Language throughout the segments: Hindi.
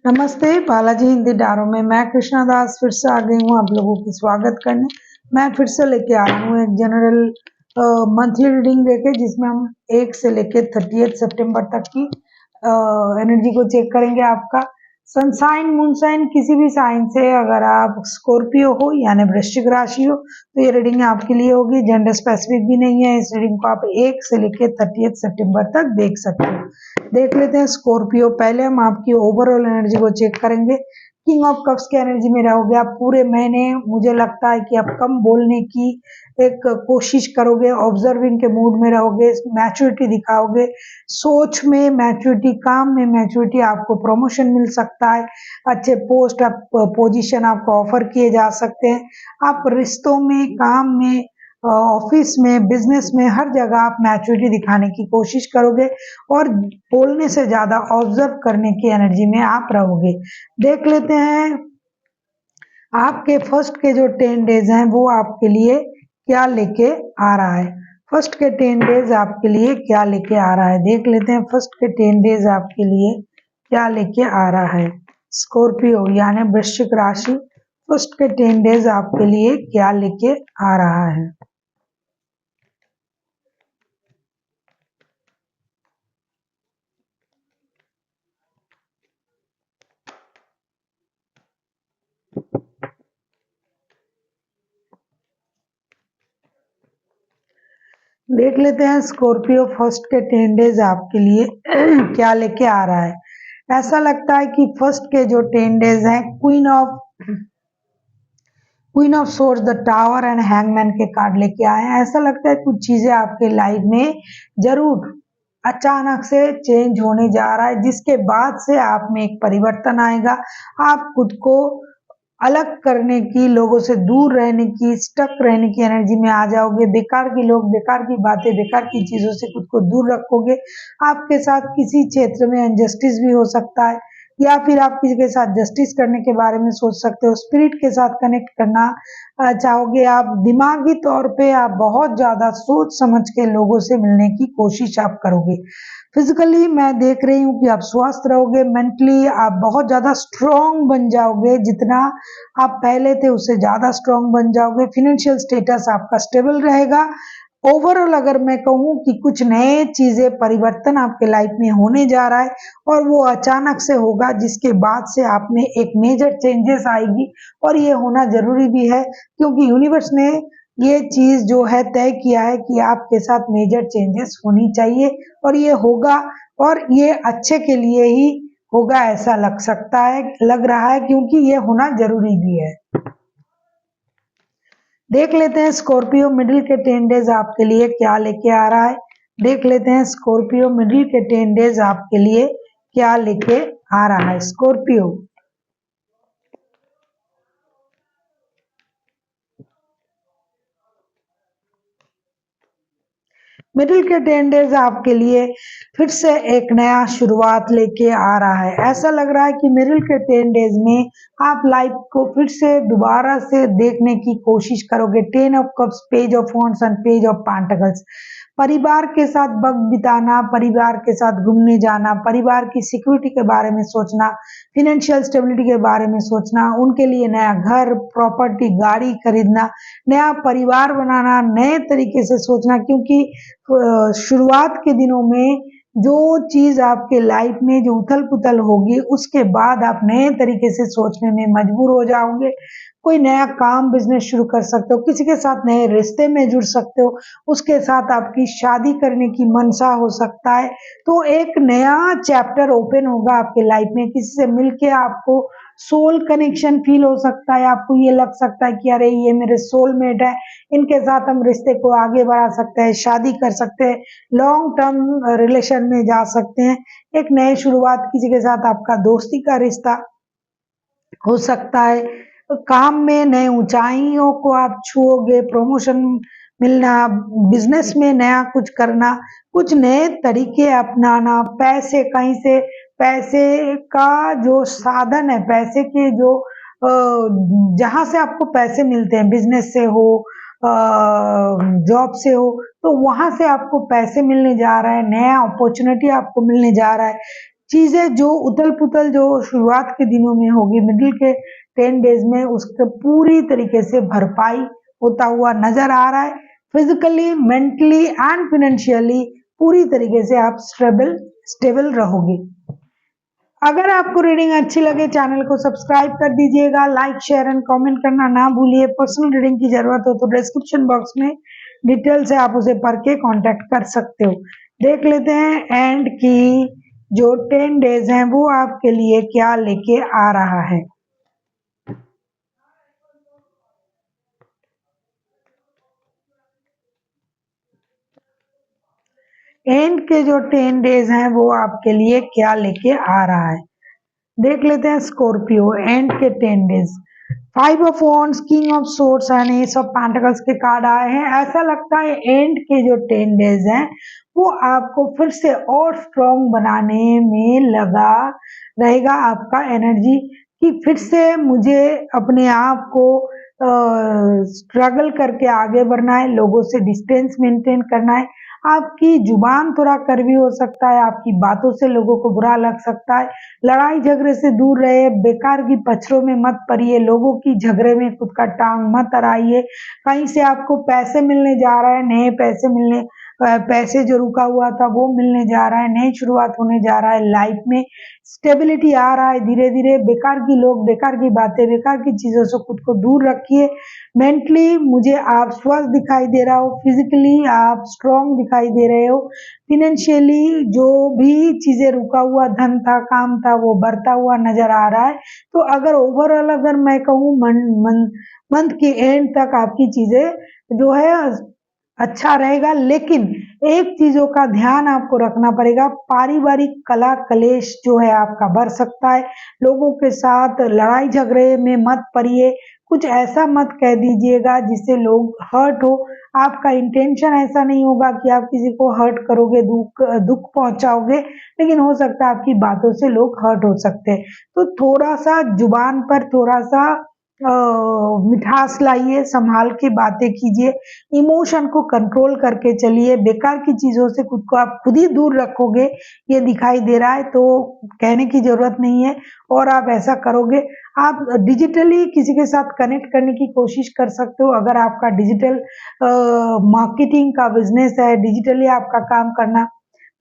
नमस्ते बालाजी हिंदी डारो में मैं कृष्णा दास फिर से आ गई हूँ आप लोगों की स्वागत करने। मैं फिर से लेके आई हूँ एक जनरल मंथली रीडिंग लेके, जिसमें हम 1 से लेके 30 सितंबर तक की एनर्जी को चेक करेंगे। आपका सनसाइन मून साइन किसी भी साइन से, अगर आप स्कॉर्पियो हो यानी वृश्चिक राशि हो तो ये रीडिंग आपके लिए होगी। जेंडर स्पेसिफिक भी नहीं है। इस रीडिंग को आप 1 से लेके 30 सितंबर तक देख सकते हो। देख लेते हैं स्कॉर्पियो। पहले हम आपकी ओवरऑल एनर्जी को चेक करेंगे। किंग ऑफ कप्स की एनर्जी में रहोगे आप पूरे महीने। मुझे लगता है कि आप कम बोलने की एक कोशिश करोगे, ऑब्जर्विंग के मूड में रहोगे, मैच्योरिटी दिखाओगे, सोच में मैच्योरिटी, काम में मैच्योरिटी, आपको प्रमोशन मिल सकता है, अच्छे पोस्ट पोजीशन आपको ऑफर किए जा सकते हैं। आप रिश्तों में, काम में, ऑफिस में, बिजनेस में, हर जगह आप मैच्योरिटी दिखाने की कोशिश करोगे और बोलने से ज्यादा ऑब्जर्व करने की एनर्जी में आप रहोगे। देख लेते हैं आपके फर्स्ट के जो 10 डेज हैं वो आपके लिए क्या लेके आ रहा है। फर्स्ट के 10 डेज आपके लिए क्या लेके आ रहा है, देख लेते हैं फर्स्ट के 10 डेज आपके लिए क्या लेके आ रहा है। स्कॉर्पियो यानी वृश्चिक राशि, फर्स्ट के 10 डेज आपके लिए क्या लेके आ रहा है। देख लेते हैं स्कॉर्पियो फर्स्ट के 10 डेज आपके लिए क्या लेके आ रहा है। ऐसा लगता है कि फर्स्ट के जो 10 डेज हैं, queen of swords, the tower and hangman के कार्ड लेके आए हैं। ऐसा लगता है कुछ चीजें आपके लाइफ में जरूर अचानक से चेंज होने जा रहा है, जिसके बाद से आप में एक परिवर्तन आएगा। आप खुद को अलग करने की, लोगों से दूर रहने की, स्टक रहने की एनर्जी में आ जाओगे। बेकार के लोग, बेकार की बातें, बेकार की चीजों से खुद को दूर रखोगे। आपके साथ किसी क्षेत्र में इनजस्टिस भी हो सकता है, या फिर आप किसी के साथ जस्टिस करने के बारे में सोच सकते हो। स्पिरिट के साथ कनेक्ट करना चाहोगे आप। दिमागी तौर पे आप बहुत ज्यादा सोच समझ के लोगों से मिलने की कोशिश आप करोगे। फिजिकली मैं देख रही हूँ कि आप स्वस्थ रहोगे। मेंटली आप बहुत ज्यादा स्ट्रांग बन जाओगे, जितना आप पहले थे उससे ज्यादा स्ट्रांग बन जाओगे। फिनेंशियल स्टेटस आपका स्टेबल रहेगा। ओवरऑल अगर मैं कहूँ कि कुछ नए चीजें, परिवर्तन आपके लाइफ में होने जा रहा है और वो अचानक से होगा, जिसके बाद से आप में एक मेजर चेंजेस आएगी। और ये होना जरूरी भी है, क्योंकि यूनिवर्स ने ये चीज जो है तय किया है कि आपके साथ मेजर चेंजेस होनी चाहिए, और ये होगा, और ये अच्छे के लिए ही होगा ऐसा लग सकता है, लग रहा है, क्योंकि ये होना जरूरी भी है। देख लेते हैं स्कॉर्पियो मिडिल के 10 डेज आपके लिए क्या लेके आ रहा है। देख लेते हैं स्कॉर्पियो मिडिल के 10 डेज आपके लिए क्या लेके आ रहा है। स्कॉर्पियो मिडिल के 10 डेज आपके लिए फिर से एक नया शुरुआत लेके आ रहा है। ऐसा लग रहा है कि मिडिल के 10 डेज में आप लाइफ को फिर से दोबारा से देखने की कोशिश करोगे। 10 of cups, page of wands and page of pentacles. परिवार के साथ वक्त बिताना, परिवार के साथ घूमने जाना, परिवार की सिक्योरिटी के बारे में सोचना, फिनेंशियल स्टेबिलिटी के बारे में सोचना, उनके लिए नया घर, प्रॉपर्टी, गाड़ी खरीदना, नया परिवार बनाना, नए तरीके से सोचना। क्योंकि शुरुआत के दिनों में जो चीज आपके लाइफ में जो उथल पुथल होगी, उसके बाद आप नए तरीके से सोचने में मजबूर हो जाओगे। कोई नया काम, बिजनेस शुरू कर सकते हो, किसी के साथ नए रिश्ते में जुड़ सकते हो, उसके साथ आपकी शादी करने की मनसा हो सकता है। तो एक नया चैप्टर ओपन होगा आपके लाइफ में। किसी से मिलके आपको सोल कनेक्शन फील हो सकता है। आपको ये लग सकता है कि अरे ये मेरे सोलमेट है, इनके साथ हम रिश्ते को आगे बढ़ा सकते हैं, शादी कर सकते हैं, लॉन्ग टर्म रिलेशन में जा सकते हैं। एक नई शुरुआत, किसी के साथ आपका दोस्ती का रिश्ता हो सकता है। काम में नए ऊंचाइयों को आप छुओगे, प्रमोशन मिलना, बिजनेस में नया कुछ करना, कुछ नए तरीके अपनाना, पैसे कहीं से, पैसे का जो साधन है, पैसे के जो जहां से आपको पैसे मिलते हैं, बिजनेस से हो, जॉब से हो, तो वहां से आपको पैसे मिलने जा रहा है, नया अपॉर्चुनिटी आपको मिलने जा रहा है। चीजें जो उथल पुथल जो शुरुआत के दिनों में होगी, मिडिल के 10 डेज में उसके पूरी तरीके से भरपाई होता हुआ नजर आ रहा है। फिजिकली, मेंटली एंड फाइनेंशियली पूरी तरीके से आप स्टेबल रहोगे। अगर आपको रीडिंग अच्छी लगे चैनल को सब्सक्राइब कर दीजिएगा, लाइक शेयर एंड कमेंट करना ना भूलिए। पर्सनल रीडिंग की जरूरत हो तो डिस्क्रिप्शन बॉक्स में डिटेल से आप उसे पढ़ के कांटेक्ट कर सकते हो। देख लेते हैं एंड की जो 10 डेज हैं वो आपके लिए क्या लेके आ रहा है। एंड के जो 10 डेज हैं वो आपके लिए क्या लेके आ रहा है, देख लेते हैं। स्कॉर्पियो, एंड के 10 days, 5 of wands, king of swords and S of pentacles के कार्ड आए हैं। ऐसा लगता है एंड के जो 10 डेज हैं वो आपको फिर से और स्ट्रॉन्ग बनाने में लगा रहेगा। आपका एनर्जी कि फिर से मुझे अपने आप को स्ट्रगल करके आगे बढ़ना है, लोगों से डिस्टेंस मेंटेन करना है। आपकी जुबान थोड़ा कड़वी हो सकता है, आपकी बातों से लोगों को बुरा लग सकता है। लड़ाई झगड़े से दूर रहे, बेकार की पछड़ों में मत पड़िए, लोगों की झगड़े में खुद का टांग मत अड़ाइए। कहीं से आपको पैसे मिलने जा रहा है, नए पैसे मिलने, पैसे जो रुका हुआ था वो मिलने जा रहा है, नई शुरुआत होने जा रहा है। लाइफ में स्टेबिलिटी आ रहा है धीरे धीरे। बेकार की लोग, बेकार की बातें, बेकार की चीजों से खुद को दूर रखिए। मेंटली मुझे आप स्वस्थ दिखाई दे रहा हो, फिजिकली आप स्ट्रॉन्ग दिखाई दे रहे हो। फिनेंशियली जो भी चीजें रुका हुआ धन था, काम था, वो बढ़ता हुआ नजर आ रहा है। तो अगर ओवरऑल अगर मैं कहूँ मंथ के एंड तक आपकी चीजें जो है अच्छा रहेगा, लेकिन एक चीजों का ध्यान आपको रखना पड़ेगा। पारिवारिक कला कलेश जो है आपका बढ़ सकता है। लोगों के साथ लड़ाई झगड़े में मत पड़िए, कुछ ऐसा मत कह दीजिएगा जिससे लोग हर्ट हो। आपका इंटेंशन ऐसा नहीं होगा कि आप किसी को हर्ट करोगे, दुख पहुंचाओगे, लेकिन हो सकता है आपकी बातों से लोग हर्ट हो सकते हैं। तो थोड़ा सा जुबान पर थोड़ा सा मिठास लाइए, संभाल के बातें कीजिए, इमोशन को कंट्रोल करके चलिए। बेकार की चीजों से खुद को आप खुद ही दूर रखोगे, ये दिखाई दे रहा है, तो कहने की जरूरत नहीं है। और आप ऐसा करोगे, आप डिजिटली किसी के साथ कनेक्ट करने की कोशिश कर सकते हो। अगर आपका डिजिटल मार्केटिंग का बिजनेस है, डिजिटली आपका काम करना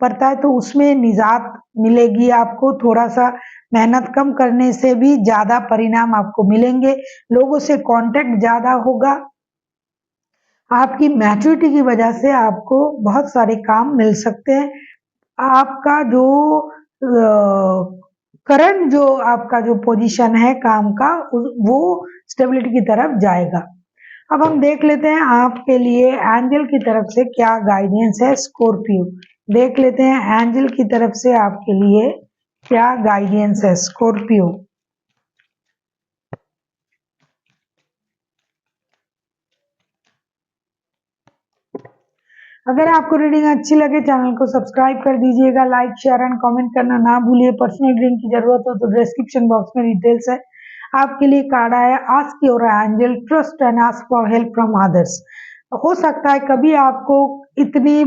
पड़ता है, तो उसमें निजात मिलेगी आपको। थोड़ा सा मेहनत कम करने से भी ज्यादा परिणाम आपको मिलेंगे। लोगों से कांटेक्ट ज्यादा होगा। आपकी मैच्योरिटी की वजह से आपको बहुत सारे काम मिल सकते हैं। आपका जो करंट जो आपका जो पोजीशन है काम का, वो स्टेबिलिटी की तरफ जाएगा। अब हम देख लेते हैं आपके लिए एंजल की तरफ से क्या गाइडेंस है। स्कॉर्पियो, देख लेते हैं एंजल की तरफ से आपके लिए क्या गाइडेंस है। स्कॉर्पियो, अगर आपको रीडिंग अच्छी लगे चैनल को सब्सक्राइब कर दीजिएगा, लाइक शेयर एंड कमेंट करना ना भूलिए। पर्सनल रीडिंग की जरूरत हो तो डिस्क्रिप्शन बॉक्स में डिटेल्स है। आपके लिए कार्ड आया ask your angel trust and ask for help from others. हो सकता है कभी आपको इतनी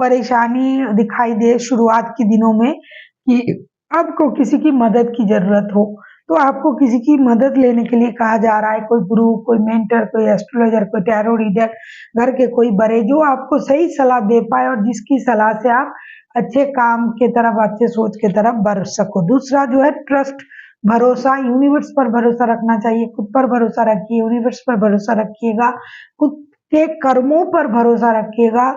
परेशानी दिखाई दे शुरुआत के दिनों में कि आपको किसी की मदद की जरूरत हो, तो आपको किसी की मदद लेने के लिए कहा जा रहा है। कोई गुरु, कोई मेंटर, कोई एस्ट्रोलॉजर, कोई टैरो रीडर, घर के कोई बड़े जो आपको सही सलाह दे पाए और जिसकी सलाह से आप अच्छे काम के तरफ, अच्छे सोच के तरफ बढ़ सको। दूसरा जो है ट्रस्ट, भरोसा, यूनिवर्स पर भरोसा रखना चाहिए। खुद पर भरोसा रखिए, यूनिवर्स पर भरोसा रखिएगा, खुद के कर्मों पर भरोसा रखिएगा।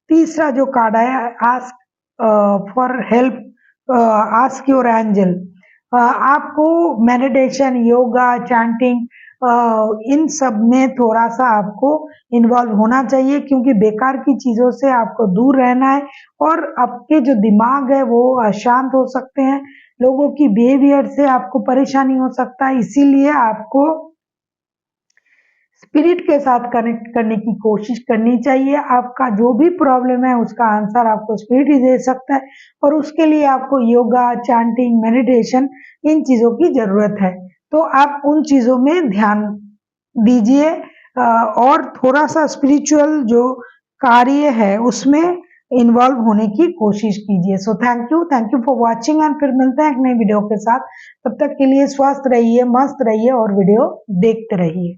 तीसरा जो कार्ड है ask for help, ask your angel. आपको मेडिटेशन, योगा, चैंटिंग, इन सब में थोड़ा सा आपको इन्वॉल्व होना चाहिए, क्योंकि बेकार की चीजों से आपको दूर रहना है। और आपके जो दिमाग है वो अशांत हो सकते हैं, लोगों की बिहेवियर से आपको परेशानी हो सकता है। इसीलिए आपको स्पिरिट के साथ कनेक्ट करने की कोशिश करनी चाहिए। आपका जो भी प्रॉब्लम है उसका आंसर आपको स्पिरिट ही दे सकता है, और उसके लिए आपको योगा, चैंटिंग, मेडिटेशन, इन चीजों की जरूरत है। तो आप उन चीजों में ध्यान दीजिए, और थोड़ा सा स्पिरिचुअल जो कार्य है उसमें इन्वॉल्व होने की कोशिश कीजिए। So thank you for watching and फिर मिलते हैं एक नई वीडियो के साथ। तब तक के लिए स्वस्थ रहिए, मस्त रहिए और वीडियो देखते रहिए।